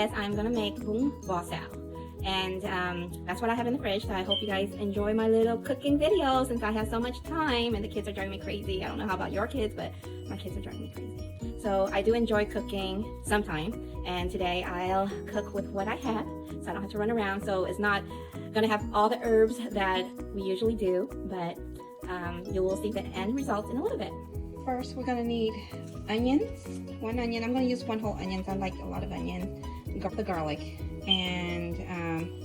is I'm gonna make boom balsao, and that's what I have in the fridge. So I hope you guys enjoy my little cooking video since I have so much time and the kids are driving me crazy. I don't know how about your kids, but my kids are driving me crazy. So I do enjoy cooking sometime, and today I'll cook with what I have so I don't have to run around. So it's not gonna have all the herbs that we usually do, but you will see the end result in a little bit. First, we're gonna need onions. One onion. I'm gonna use one whole onion. I like a lot of onion. Got the garlic and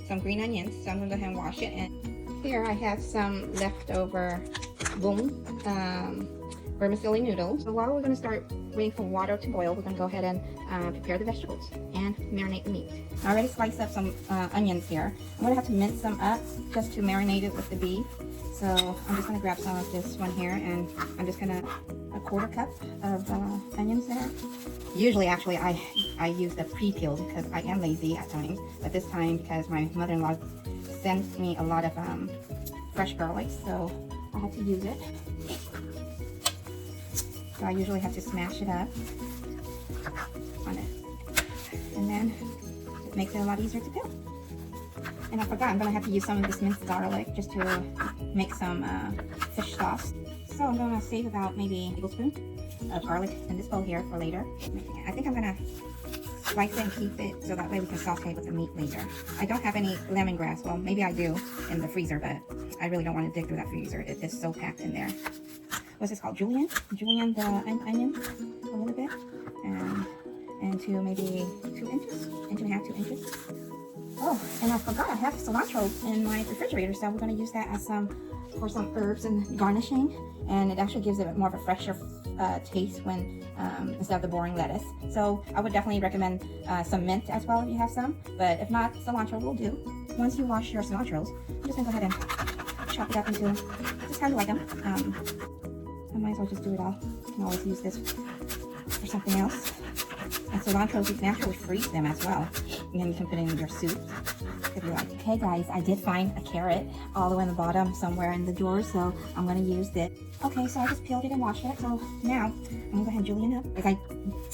some green onions. So I'm gonna go ahead and wash it. And here I have some leftover boom vermicelli noodles. So while we're gonna start waiting for water to boil, we're gonna go ahead and prepare the vegetables and marinate the meat. I already sliced up some onions here. I'm gonna have to mince them up just to marinate it with the beef. So I'm just gonna grab some of this one here, and I'm just gonna a quarter cup of onions there. Usually, actually, I use the pre-peeled because I am lazy at times. But this time, because my mother-in-law sends me a lot of fresh garlic, so I have to use it. So I usually have to smash it up on it, and then it makes it a lot easier to peel. And I forgot, I'm gonna have to use some of this minced garlic just to make some fish sauce. So I'm gonna save about maybe a tablespoon of garlic in this bowl here for later. I think I'm gonna slice it and keep it so that way we can saute with the meat later. I don't have any lemongrass. Well, maybe I do in the freezer, but I really don't want to dig through that freezer. It is so packed in there. What's this called? Julienne the onion a little bit, and to maybe 2 inches, inch and a half, 2 inches. Oh, and I forgot I have cilantro in my refrigerator, so we're going to use that as for some herbs and garnishing, and it actually gives it more of a fresher taste when instead of the boring lettuce. So I would definitely recommend some mint as well if you have some, but if not, cilantro will do. Once you wash your cilantros, I'm just going to go ahead and chop it up into just kind of like them. I might as well just do it all. You can always use this for something else. And cilantros, you can actually freeze them as well. And then you can put it in your soup if you like. Okay guys, I did find a carrot all the way in the bottom somewhere in the drawer, so I'm going to use it. Okay, so I just peeled it and washed it. So now I'm going to go ahead and julienne up. Like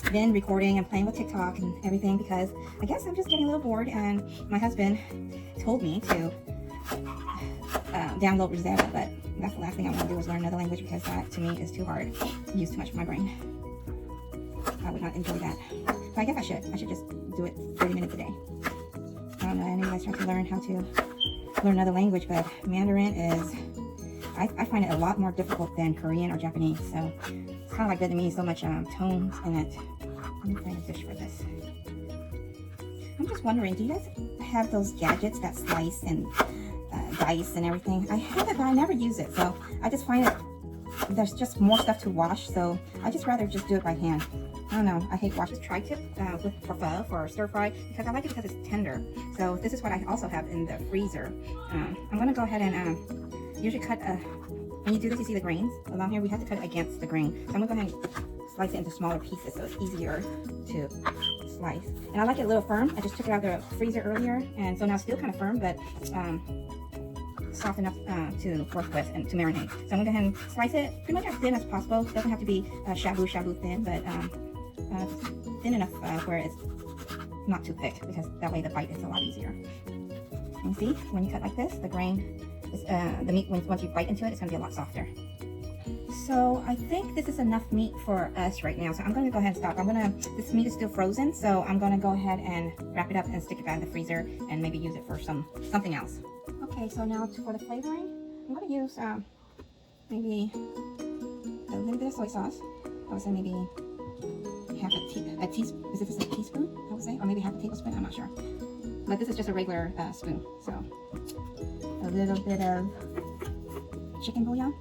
I've been recording and playing with TikTok and everything because I guess I'm just getting a little bored, and my husband told me to download Rosetta, but that's the last thing I want to do is learn another language because that to me is too hard. I use too much of my brain. I would not enjoy that. But I guess I should just do it 30 minutes a day. I don't know, I know you guys try to learn how to learn another language, but Mandarin is, I find it a lot more difficult than Korean or Japanese. So it's kind of like Vietnamese, so much tones in it. Let me find a dish for this. I'm just wondering, do you guys have those gadgets that slice and dice and everything? I have it, but I never use it. So I just find it, there's just more stuff to wash, so I just rather just do it by hand. I don't know, I hate washing. Tri-tip for pho, for stir fry, because I like it because it's tender. So this is what I also have in the freezer. I'm gonna go ahead and usually cut, when you do this, you see the grains along here, we have to cut it against the grain. So I'm gonna go ahead and slice it into smaller pieces so it's easier to slice. And I like it a little firm. I just took it out of the freezer earlier, and so now it's still kind of firm, but soft enough to work with and to marinate. So I'm gonna go ahead and slice it pretty much as thin as possible. It doesn't have to be shabu thin, but thin enough where it's not too thick, because that way the bite is a lot easier. And you see, when you cut like this, the grain, the meat, once you bite into it, it's gonna be a lot softer. So I think this is enough meat for us right now. So I'm gonna go ahead and stop. This meat is still frozen, so I'm gonna go ahead and wrap it up and stick it back in the freezer and maybe use it for something else. Okay, so now for the flavoring, I'm going to use maybe a little bit of soy sauce. I would say maybe half a teaspoon. Is this a teaspoon? I would say, or maybe half a tablespoon. I'm not sure. But this is just a regular spoon. So a little bit of chicken bouillon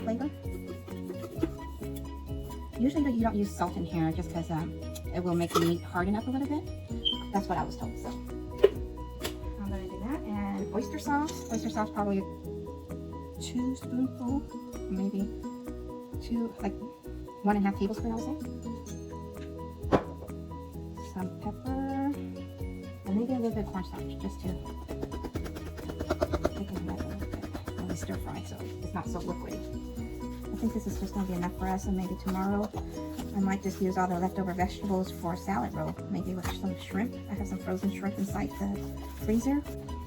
flavor. Usually you don't use salt in here just because it will make the meat harden up a little bit. That's what I was told. So I'm going to do that. And oyster sauce. Oyster sauce probably 2 spoonfuls, maybe 1.5 tablespoons, I would say. Some pepper, and maybe a little bit of cornstarch just to thicken it up a little bit when we stir fry, so it's not so liquidy. think this is just going to be enough for us, and maybe tomorrow I might just use all the leftover vegetables for a salad roll, maybe with some shrimp. I have some frozen shrimp inside the freezer.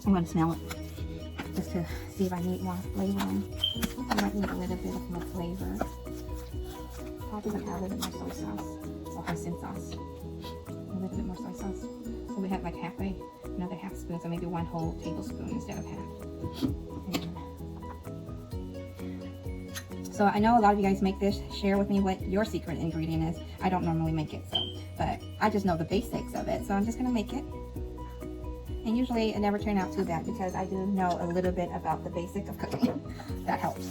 I'm going to smell it just to see if I need more flavor. I might need a little bit of more flavor. Probably going to add a little bit more soy sauce or hoisin sauce. A little bit more soy sauce. So we have like another half spoon, so maybe 1 whole tablespoon instead of half. So I know a lot of you guys make this. Share with me what your secret ingredient is. I don't normally make it, but I just know the basics of it, so I'm just gonna make it. And usually it never turns out too bad because I do know a little bit about the basic of cooking. That helps.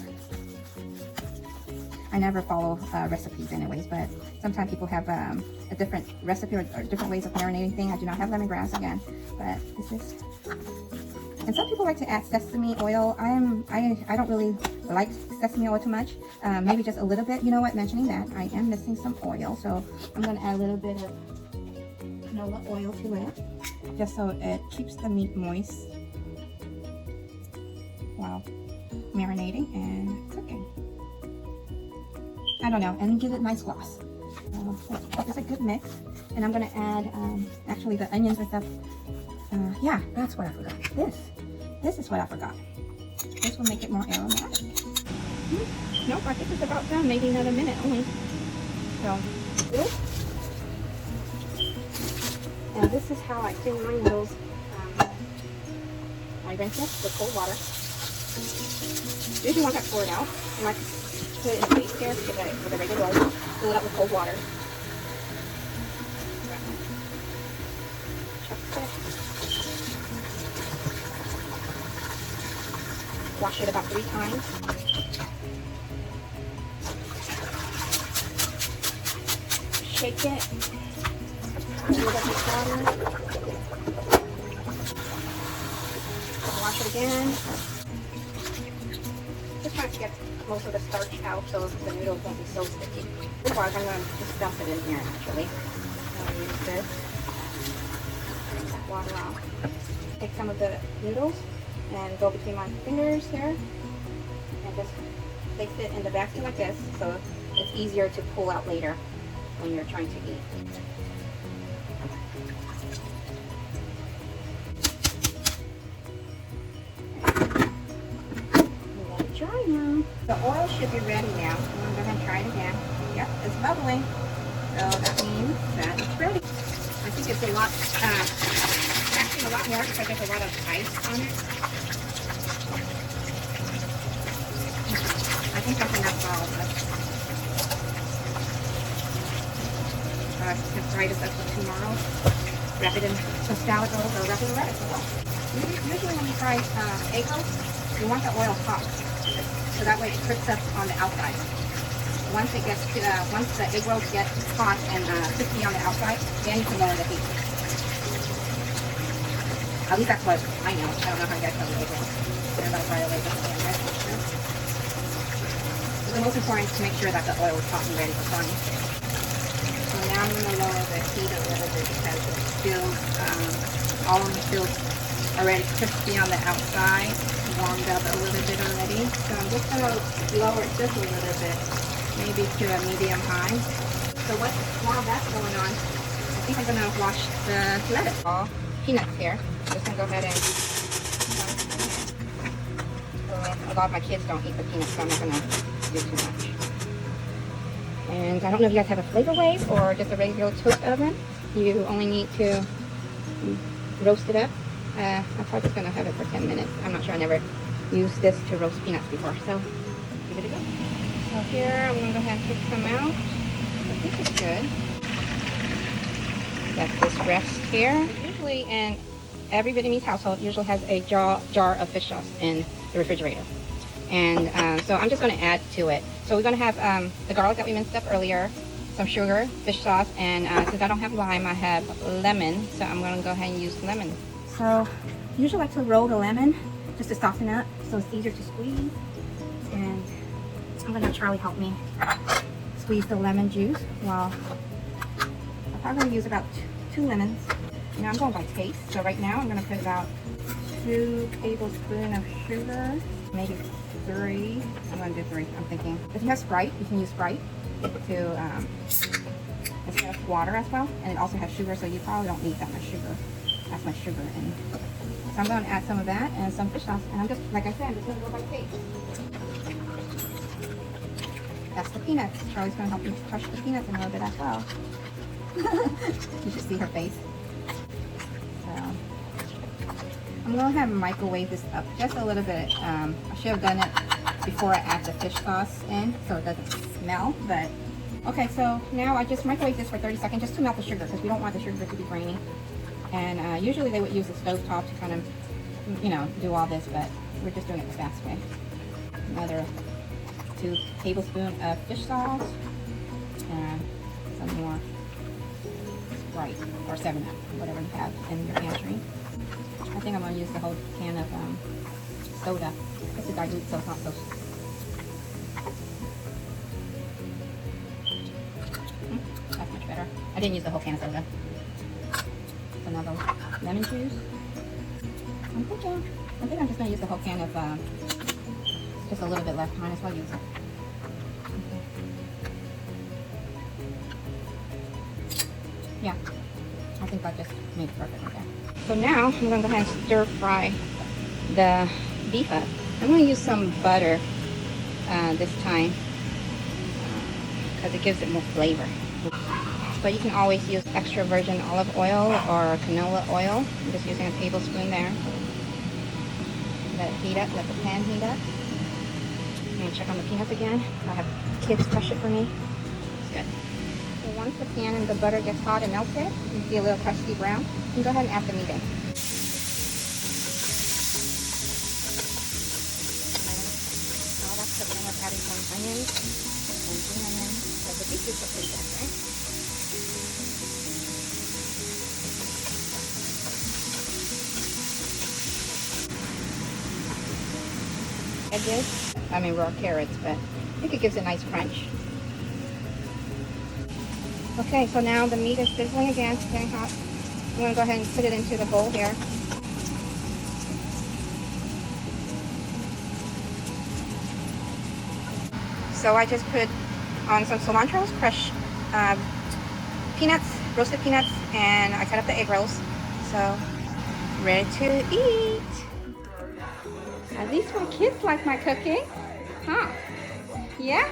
I never follow recipes anyways, but sometimes people have a different recipe or different ways of marinating things. I do not have lemongrass again, but this is. And some people like to add sesame oil. I don't really like sesame oil too much. Maybe just a little bit. You know what? Mentioning that, I am missing some oil, so I'm going to add a little bit of canola oil to it, just so it keeps the meat moist while marinating and cooking. I don't know, and give it nice gloss. It's a good mix. And I'm going to add actually the onions and stuff. Yeah, that's what I forgot. This is what I forgot. This will make it more aromatic. Nope, I think it's about done. Maybe another minute only. So, this. And this is how I clean my noodles. I rinse it with cold water. Usually once I pour it out, I like to put it in a base here with a regular water. Fill it up with cold water. Wash it about 3 times. Shake it. A little bit of water. Wash it again. Just trying to get most of the starch out so the noodles won't be so sticky. Otherwise, I'm going to just dump it in here actually. I'll use this. Take that water off. Take some of the noodles and go between my fingers here and just place it in the basket like this so it's easier to pull out later when you're trying to eat. Let it dry now. The oil should be ready now. I'm going to go ahead and try it again. Yep, it's bubbling. So that means that it's ready. I think it's a lot more because there's a lot of ice on it. I think that's enough for all of us. I can fry this up for tomorrow. Wrap it in some salad rolls or wrap it in lettuce as well. Usually when you fry egg rolls, you want the oil hot, so that way it cooks up on the outside. Once the egg rolls get hot and crispy on the outside, then you can lower the heat. At least that's what I know. I don't know how you guys feel with egg rolls. They're about to fry away just again, right? The most important is to make sure that the oil is hot and ready for frying. So now I'm going to lower the heat a little bit because it's still, all of them still already crispy on the outside, warmed up a little bit already. So I'm just going to lower it just a little bit, maybe to a medium high. So while that's going on, I think I'm going to wash the lettuce. All peanuts here. I'm just going to go ahead and a lot of my kids don't eat the peanuts, so I'm not going to do too much. And I don't know if you guys have a flavor wave or just a regular toast oven. You only need to roast it up. I'm probably just going to have it for 10 minutes. I'm not sure. I never used this to roast peanuts before, so give it a go. So here I'm going to go ahead and pick some out. I think it's good. Let this rest here. Usually in every Vietnamese household usually has a jar of fish sauce in the refrigerator. And so I'm just going to add to it. So we're going to have the garlic that we minced up earlier, some sugar, fish sauce, and since I don't have lime, I have lemon. So I'm going to go ahead and use lemon. So I usually like to roll the lemon just to soften up so it's easier to squeeze. And I'm going to have Charlie help me squeeze the lemon juice while I'm probably going to use about 2 lemons. Now I'm going by taste. So right now I'm going to put about 2 tablespoons of sugar, maybe 3. I'm gonna do 3. I'm thinking if you have Sprite, you can use Sprite to instead of water as well, and it also has sugar, so you probably don't need that much sugar. That's much sugar in. So I'm going to add some of that and some fish sauce, and I'm just, like I said, I'm just going to go by taste. That's the peanuts. Charlie's going to help me crush the peanuts in a little bit as well. You should see her face. So I'm going to have microwave this up just a little bit. I should have done it before I add the fish sauce in, so it doesn't smell. But okay, so now I just microwave this for 30 seconds just to melt the sugar, because we don't want the sugar to be grainy. And usually they would use the stove top to kind of, you know, do all this, but we're just doing it the fast way. Another 2 tablespoons of fish sauce and some more Sprite or 7-Up, whatever you have in your pantry. I think I'm going to use the whole can of soda. It's a dilute, so it's not so. That's much better. I didn't use the whole can of soda. Another lemon juice. I think I'm just going to use the whole can of, just a little bit left. Might as well use it. Yeah, I think that just made it perfect right there. So now I'm going to go ahead and stir fry the beef up. I'm going to use some butter this time because it gives it more flavor. But you can always use extra virgin olive oil or canola oil. I'm just using a tablespoon there. Let it heat up, let the pan heat up. I'm going to check on the peanuts again. I have kids crush it for me. It's good. So once the pan and the butter gets hot and melted, you see a little crusty brown, you can go ahead and add the meat in. Now that's cooking. We're adding some onions and green onions. So the beef is pretty good, right? Edges. I mean raw carrots, but I think it gives a nice crunch. Okay, so now the meat is sizzling again, it's getting hot. I'm going to go ahead and put it into the bowl here. So I just put on some cilantro, crushed peanuts, roasted peanuts, and I cut up the egg rolls. So ready to eat. At least my kids like my cooking. Huh? Yeah?